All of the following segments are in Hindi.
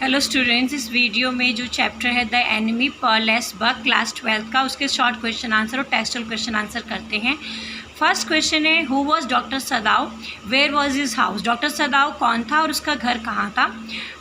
हेलो स्टूडेंट्स, इस वीडियो में जो चैप्टर है the enemy Pearl S Buck class 12 का, उसके शॉर्ट क्वेश्चन आंसर और टेक्सचुअल क्वेश्चन आंसर करते हैं। फर्स्ट क्वेश्चन है, who was doctor Sadao, where was his house. Doctor Sadao कौन था और उसका घर कहाँ था।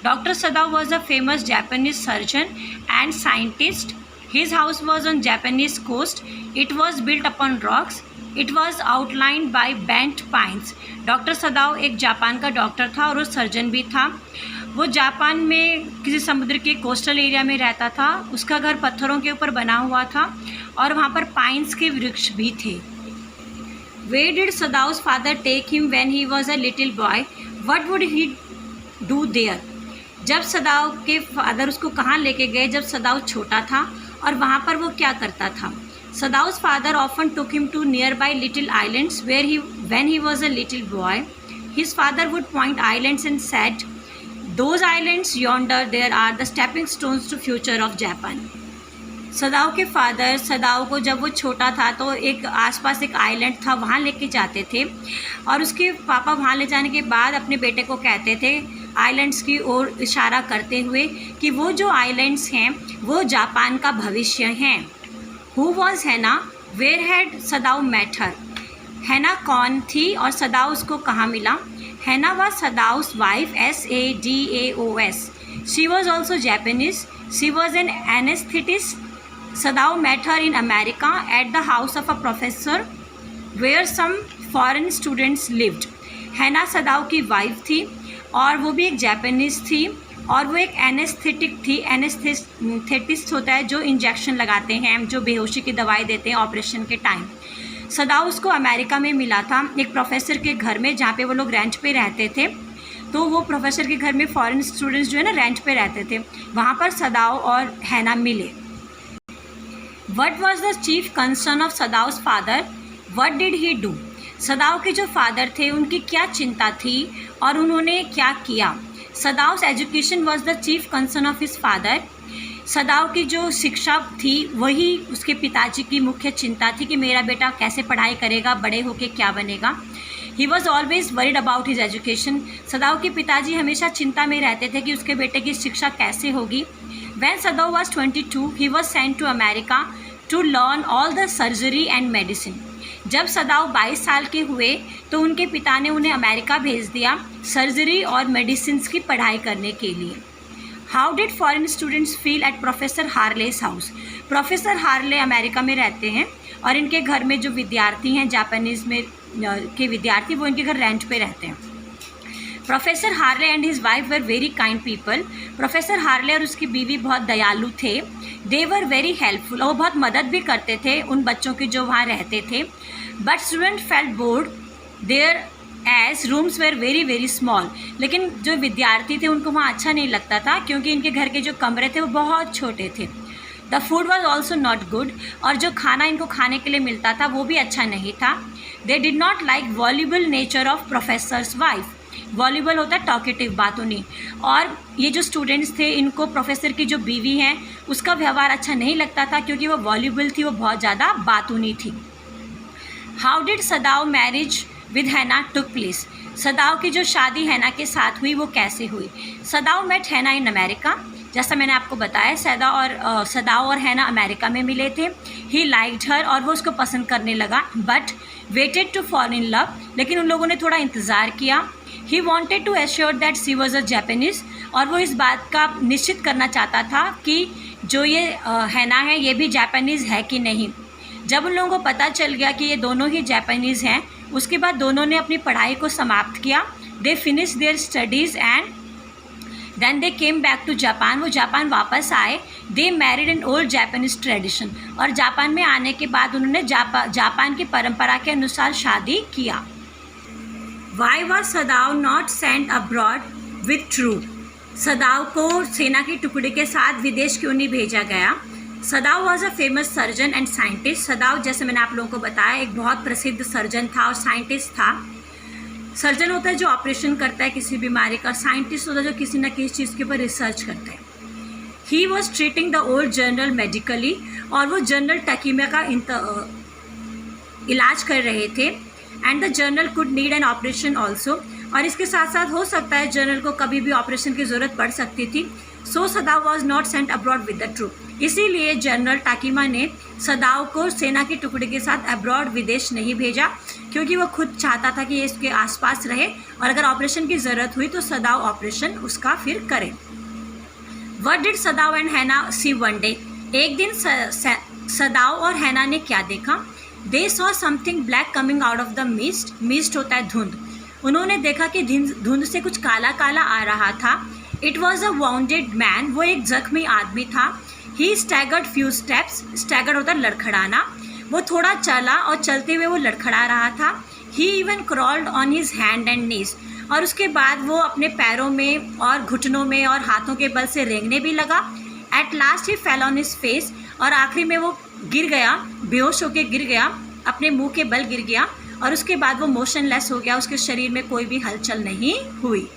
Doctor Sadao was a famous Japanese surgeon and scientist. His house was on Japanese coast. It was built upon rocks. It was outlined by bent pines. Doctor Sadao एक जापान का डॉक्टर था और वो सर्जन भी था। वो जापान में किसी समुद्र के कोस्टल एरिया में रहता था। उसका घर पत्थरों के ऊपर बना हुआ था और वहाँ पर पाइन्स के वृक्ष भी थे। Where did Sadao's father take him when he was a little boy? What would he do there? जब सदाव के फादर उसको कहाँ लेके गए जब सदाव छोटा था और वहाँ पर वो क्या करता था। Sadao's father often took him to nearby little islands when he was a little boy. His father would point islands and said, "Those islands yonder, there are the stepping stones to future of Japan." सदाव के फादर सदाव को जब वो छोटा था तो एक आसपास एक आइलैंड था, वहाँ लेके जाते थे और उसके पापा वहाँ ले जाने के बाद अपने बेटे को कहते थे आइलैंड्स की ओर इशारा करते हुए कि वो जो आइलैंड्स हैं वो जापान का भविष्य हैं। Who was Hana, where had Sadao met her. Hana कौन थी और सदाव उसको कहाँ मिला। हैना was Sadao's wife, Sadaos. She was also Japanese. She was an anesthetist. Sadao met her in America at the house of a professor where some foreign students lived. हैना सदाव की वाइफ थी और वो भी एक जापानीज थी और वो एक एनेस्थेटिक थी। एनेस्थेटिस्ट होता है जो इंजेक्शन लगाते हैं, जो बेहोशी की दवाई देते हैं ऑपरेशन के टाइम। सदाव उसको अमेरिका में मिला था एक प्रोफेसर के घर में, जहाँ पे वो लोग रेंट पे रहते थे। तो वो प्रोफेसर के घर में फॉरेन स्टूडेंट्स जो है ना रेंट पे रहते थे, वहाँ पर सदाव और हैना मिले। What was the chief concern of Sadao's father, what did he do. Sadao के जो फादर थे उनकी क्या चिंता थी और उन्होंने क्या किया। Sadao's education was the chief concern of his father. Sadao की जो शिक्षा थी वही उसके पिताजी की मुख्य चिंता थी कि मेरा बेटा कैसे पढ़ाई करेगा, बड़े होके क्या बनेगा। He was always worried about his education. सदाव के पिताजी हमेशा चिंता में रहते थे कि उसके बेटे की शिक्षा कैसे होगी। When Sadao was 22 he was sent to America to learn all the surgery and medicine. जब सदाव 22 साल के हुए तो उनके पिता ने उन्हें अमेरिका भेज दिया सर्जरी और मेडिसिन की पढ़ाई करने के लिए। How did foreign students feel at professor Harley's house. Professor Harley America में रहते हैं और इनके घर में जो विद्यार्थी हैं जापानीज़ में के विद्यार्थी, वो इनके घर रेंट पे रहते हैं। Professor Harley and his wife were very kind people. Professor Harley और उसकी बीवी बहुत दयालु थे। दे वर वेरी हेल्पफुल, और वो बहुत मदद भी करते थे उन बच्चों की जो वहाँ रहते थे। But student felt bored there as rooms were very very small. लेकिन जो विद्यार्थी थे उनको वहाँ अच्छा नहीं लगता था क्योंकि इनके घर के जो कमरे थे वो बहुत छोटे थे। The food was also not good, और जो खाना इनको खाने के लिए मिलता था वो भी अच्छा नहीं था। They did not like voluble nature of professors wife. Voluble होता है टॉकेटिव, बातूनी। और ये जो स्टूडेंट्स थे इनको प्रोफेसर की जो बीवी हैं उसका व्यवहार अच्छा नहीं लगता था क्योंकि वो वॉल्यूबल थी, वो बहुत ज़्यादा बातूनी थी। हाउ डिड सदाव मैरिज विद हैना टुक प्लेस। सदाव की जो शादी हैना के साथ हुई वो कैसे हुई। सदाव मेट हैना इन अमेरिका। जैसा मैंने आपको बताया सदाव और हैना अमेरिका में मिले थे। ही लाइक्ड हर, और वो उसको पसंद करने लगा। But waited to fall in love, लेकिन उन लोगों ने थोड़ा इंतज़ार किया। He wanted to assure that she was a Japanese, और वो इस बात का निश्चित करना चाहता था कि जो ये हैना है ये भी जापानीज़ है कि नहीं। जब उन लोगों को पता चल गया कि ये दोनों ही जापानीज़ हैं, उसके बाद दोनों ने अपनी पढ़ाई को समाप्त किया। They finish their studies and then they came back to Japan. वो जापान वापस आए। They married an old Japanese tradition, और जापान में आने के बाद उन्होंने जापान की परंपरा के अनुसार शादी किया। Why was Sadao not sent abroad with troop. Sadao को सेना की टुकड़ी के साथ विदेश क्यों नहीं भेजा गया। सदाव was a famous surgeon and scientist. सदाव, जैसे मैंने आप लोगों को बताया, एक बहुत प्रसिद्ध सर्जन था और साइंटिस्ट था। सर्जन होता है जो ऑपरेशन करता है किसी बीमारी का, साइंटिस्ट होता है जो किसी न किसी चीज़ के ऊपर रिसर्च करता है। He was treating the old general medically, और वो जनरल टकीमिया का इलाज कर रहे थे। And the general could need an operation also, और इसके साथ साथ हो सकता है जनरल को कभी भी ऑपरेशन की ज़रूरत पड़ सकती थी। So Sadao was not sent abroad with the troop. इसीलिए जनरल टाकीमा ने सदाव को सेना के टुकड़े के साथ अब्रॉड विदेश नहीं भेजा, क्योंकि वो खुद चाहता था कि ये इसके आसपास रहे और अगर ऑपरेशन की ज़रूरत हुई तो सदाव ऑपरेशन उसका फिर करे। व्हाट डिड सदाव एंड हैना सी वन डे? एक दिन सदाव और हैना ने क्या देखा? They saw something black coming out of the mist. Mist होता है धुंध। उन्होंने देखा कि धुंध से कुछ काला काला आ रहा था। It was a bounded man. वो एक जख्मी आदमी था। ही स्टैगर्ड फ्यू स्टेप्स। स्टैगर्ड होता है लड़खड़ाना। वो थोड़ा चला और चलते हुए वो लड़खड़ा रहा था। He even crawled on his hand and knees. और उसके बाद वो अपने पैरों में और घुटनों में और हाथों के बल से रेंगने भी लगा। At last he fell on his face. और आखिरी में वो गिर गया, बेहोश होके गिर गया, अपने मुंह के बल गिर गया और उसके बाद वो मोशनलेस हो गया। उसके शरीर में कोई भी हलचल नहीं हुई।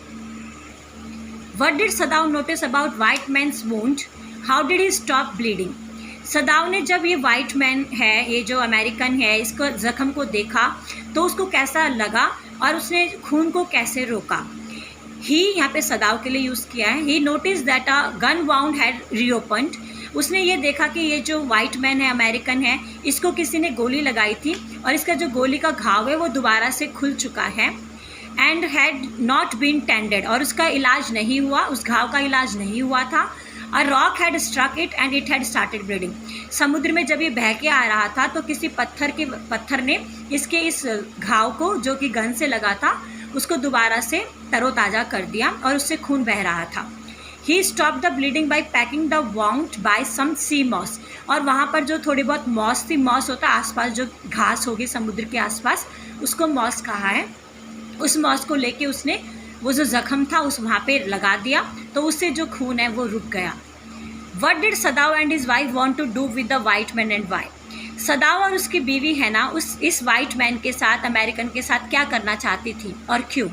What did Sadao notice about white man's wound? How did he stop bleeding? Sadao ने जब ये वाइट मैन है, ये जो अमेरिकन है, इसको जख्म को देखा तो उसको कैसा लगा और उसने खून को कैसे रोका? ही यहाँ पे सदाव के लिए यूज़ किया है। He notice that a gun wound had reopened. उसने ये देखा कि ये जो वाइट मैन है, अमेरिकन है, इसको किसी ने गोली लगाई थी और इसका जो गोली का घाव है वो दोबारा से खुल चुका है। And had not been tended. और उसका इलाज नहीं हुआ, उस घाव का इलाज नहीं हुआ था। A rock had struck it and it had started bleeding. समुद्र में जब ये बह के आ रहा था तो किसी पत्थर ने इसके इस घाव को, जो कि गन से लगा था, उसको दोबारा से तरोताज़ा कर दिया और उससे खून बह रहा था। He stop the bleeding by packing the wound by some sea moss. और वहाँ पर जो थोड़ी बहुत मॉस थी, मॉस होता है आसपास जो घास होगी समुद्र के आसपास, उसको मॉस कहा है। उस मॉस को लेके उसने वो जो जख्म था उस वहाँ पे लगा दिया तो उससे जो खून है वो रुक गया। What did Sadao and his wife want to do with the white man and why? Sadao और उसकी बीवी है ना इस वाइट मैन के साथ, अमेरिकन के साथ क्या करना चाहती थी और क्यों?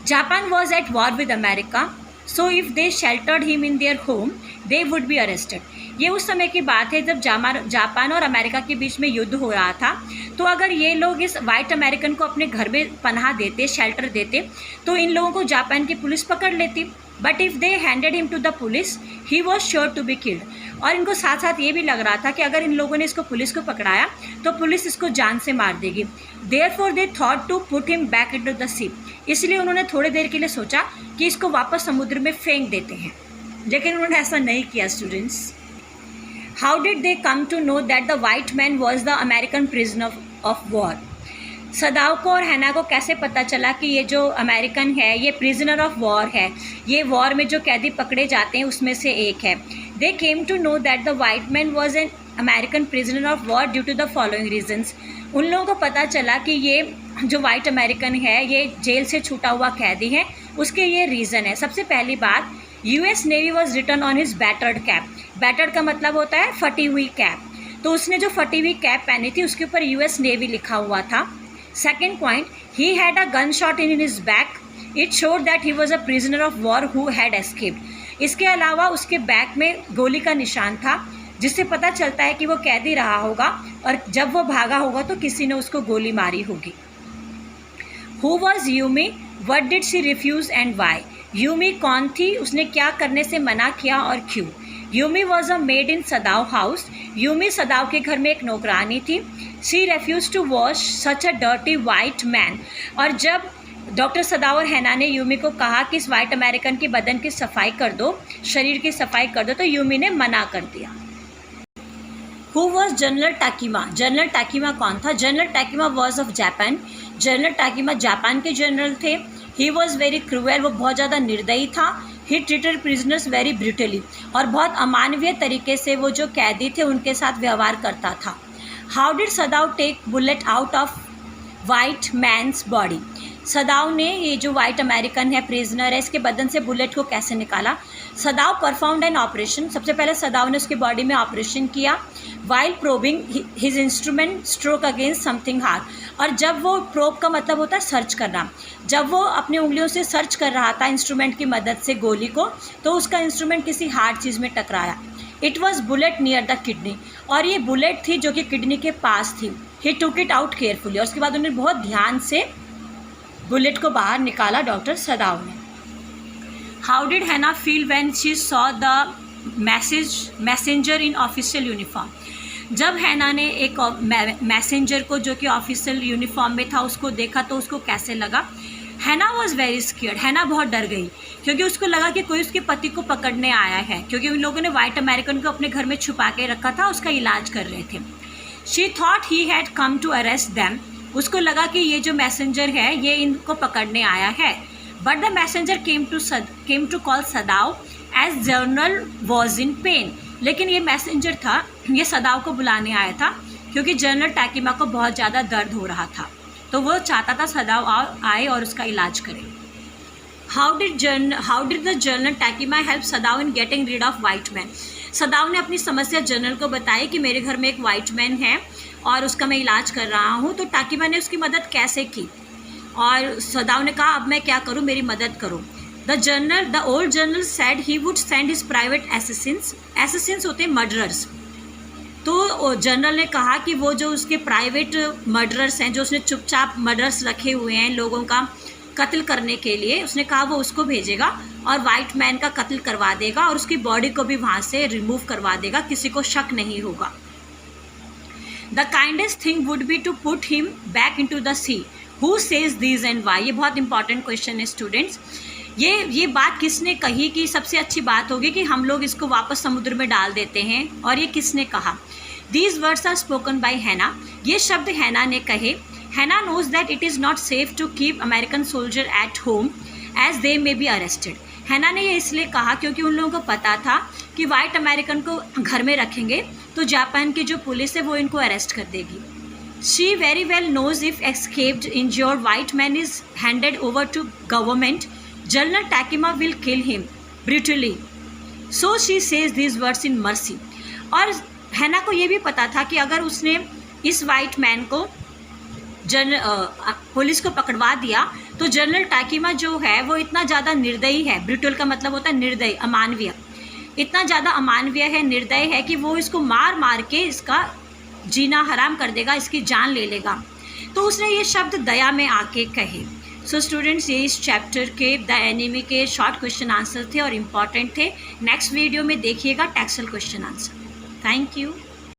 Japan was at war with America, so if they sheltered him in their home they would be arrested. ये उस समय की बात है जब जापान और अमेरिका के बीच में युद्ध हो रहा था। तो अगर ये लोग इस वाइट अमेरिकन को अपने घर में पनाह देते, शेल्टर देते, तो इन लोगों को जापान की पुलिस पकड़ लेती। But if they handed him to the police he was sure to be killed. और इनको साथ साथ ये भी लग रहा था कि अगर इन लोगों ने इसको पुलिस को पकड़ाया तो पुलिस इसको जान से मार देगी। Therefore they thought to put him back into the sea. इसलिए उन्होंने थोड़ी देर के लिए सोचा कि इसको वापस समुद्र में फेंक देते हैं, लेकिन उन्होंने ऐसा नहीं किया। Students, how did they come to know that the white man was the American prisoner of war? Sadao को और हैना को कैसे पता चला कि ये जो अमेरिकन है ये प्रिजनर ऑफ वॉर है, ये वॉर में जो कैदी पकड़े जाते हैं उसमें से एक है? They came to know that the white man was an American prisoner of war due to the following reasons. उन लोगों को पता चला कि ये जो वाइट अमेरिकन है ये जेल से छूटा हुआ कैदी है। उसके ये रीज़न है। सबसे पहली बात, US navy was written on his battered cap. Battered का मतलब होता है फटी हुई कैप। तो उसने जो फटी हुई कैप पहनी थी उसके ऊपर यूएस नेवी लिखा हुआ था। Second point, he had a gun shot in his back, it showed that he was a prisoner of war who had escaped. इसके अलावा उसके बैक में गोली का निशान था जिससे पता चलता है कि वो कैदी रहा होगा और जब वो भागा होगा तो किसी ने उसको गोली मारी होगी। Who was Yumi? What did she refuse and why? Yumi कौन थी? उसने क्या करने से मना किया और क्यों? Yumi was a maid in Sadao house. Yumi Sadao के घर में एक नौकरानी थी। She refuse to wash such a dirty white man. और जब डॉक्टर सदाव और हैना ने यूमी को कहा कि इस वाइट अमेरिकन के बदन की सफाई कर दो, शरीर की सफाई कर दो, तो यूमी ने मना कर दिया। Who was general Takima? General Takima कौन था? General Takima was of Japan. General Takima Japan के जनरल थे। ही वॉज वेरी क्रूअल, वो बहुत ज़्यादा निर्दयी था। He treated prisoners very brutally, और बहुत अमानवीय तरीके से वो जो कैदी थे उनके साथ व्यवहार करता था। How did Sadao take bullet out of white man's body? Sadao ने, ये जो वाइट अमेरिकन है, प्रिजनर है, इसके बदन से बुलेट को कैसे निकाला? सदाव परफॉर्म्ड एन ऑपरेशन। सबसे पहले सदाव ने उसकी बॉडी में ऑपरेशन किया। While probing his instrument stroke against something hard. और जब वो प्रोब का मतलब होता है सर्च करना, जब वो अपनी उंगलियों से सर्च कर रहा था इंस्ट्रूमेंट की मदद से गोली को, तो उसका इंस्ट्रूमेंट किसी हार्ड चीज़ में टकराया। It was bullet near the kidney, और ये बुलेट थी जो कि किडनी के पास थी। ही टुक इट आउट केयरफुली, और उसके बाद उन्होंने बहुत ध्यान से बुलेट को बाहर निकाला डॉक्टर सदाव ने। हाउ डिड हैना feel when she saw the messenger in official uniform? जब हैना ने एक मैसेंजर को जो कि ऑफिशियल यूनिफॉर्म में था उसको देखा तो उसको कैसे लगा? हैना वॉज वेरी स्केयर्ड। हैना बहुत डर गई क्योंकि उसको लगा कि कोई उसके पति को पकड़ने आया है, क्योंकि उन लोगों ने वाइट अमेरिकन को अपने घर में छुपा के रखा था, उसका इलाज कर रहे थे। She thought he had come to arrest them. उसको लगा कि ये जो मैसेंजर है ये इनको पकड़ने आया है। But the messenger came to call Sadao as general was in pain. लेकिन ये मैसेंजर था, ये सदाव को बुलाने आया था क्योंकि जनरल टैकिमा को बहुत ज़्यादा दर्द हो रहा था, तो वो चाहता था सदाव आए और उसका इलाज करे। How did the general Takima help Sadao in getting rid of white man? Sadao ने अपनी समस्या जनरल को बताई कि मेरे घर में एक वाइट मैन है और उसका मैं इलाज कर रहा हूँ। तो टैकिमा ने उसकी मदद कैसे की? और सदाव ने कहा अब मैं क्या करूँ, मेरी मदद करो। The old general said he would send his private assassins. Assassins होते हैं मर्डरर्स। तो जनरल ने कहा कि वो जो उसके प्राइवेट मर्डरर्स हैं, जो उसने चुपचाप मर्डरर्स रखे हुए हैं लोगों का कत्ल करने के लिए, उसने कहा वो उसको भेजेगा और वाइट मैन का कत्ल करवा देगा और उसकी बॉडी को भी वहाँ से रिमूव करवा देगा, किसी को शक नहीं होगा। The kindest thing would be to put him back into the sea. Who says this and why? ये बहुत इंपॉर्टेंट क्वेश्चन है स्टूडेंट्स। ये बात किसने कही कि सबसे अच्छी बात होगी कि हम लोग इसको वापस समुद्र में डाल देते हैं, और ये किसने कहा? These words are spoken by Hana. ये शब्द हैना ने कहे। Hana knows that it is not safe to keep American soldier at home as they may be arrested. Hana ने ये इसलिए कहा क्योंकि उन लोगों को पता था कि वाइट अमेरिकन को घर में रखेंगे तो जापान की जो पुलिस है वो इनको अरेस्ट कर देगी। She very well knows if escaped injured white man is handed over to government, General Takima will kill him brutally. So she says these words in mercy. और हैना को ये भी पता था कि अगर उसने इस वाइट मैन को पुलिस को पकड़वा दिया तो जनरल टाकिमा जो है वो इतना ज़्यादा निर्दयी है। ब्रूटल का मतलब होता है निर्दयी, अमानवीय। इतना ज़्यादा अमानवीय है, निर्दयी है कि वो इसको मार मार के इसका जीना हराम कर देगा, इसकी जान ले लेगा। तो उसने ये शब्द दया में आके कहे। सो स्टूडेंट्स, ये इस चैप्टर के द एनिमी के शॉर्ट क्वेश्चन आंसर थे और इम्पॉर्टेंट थे। नेक्स्ट वीडियो में देखिएगा textual question answer. Thank you.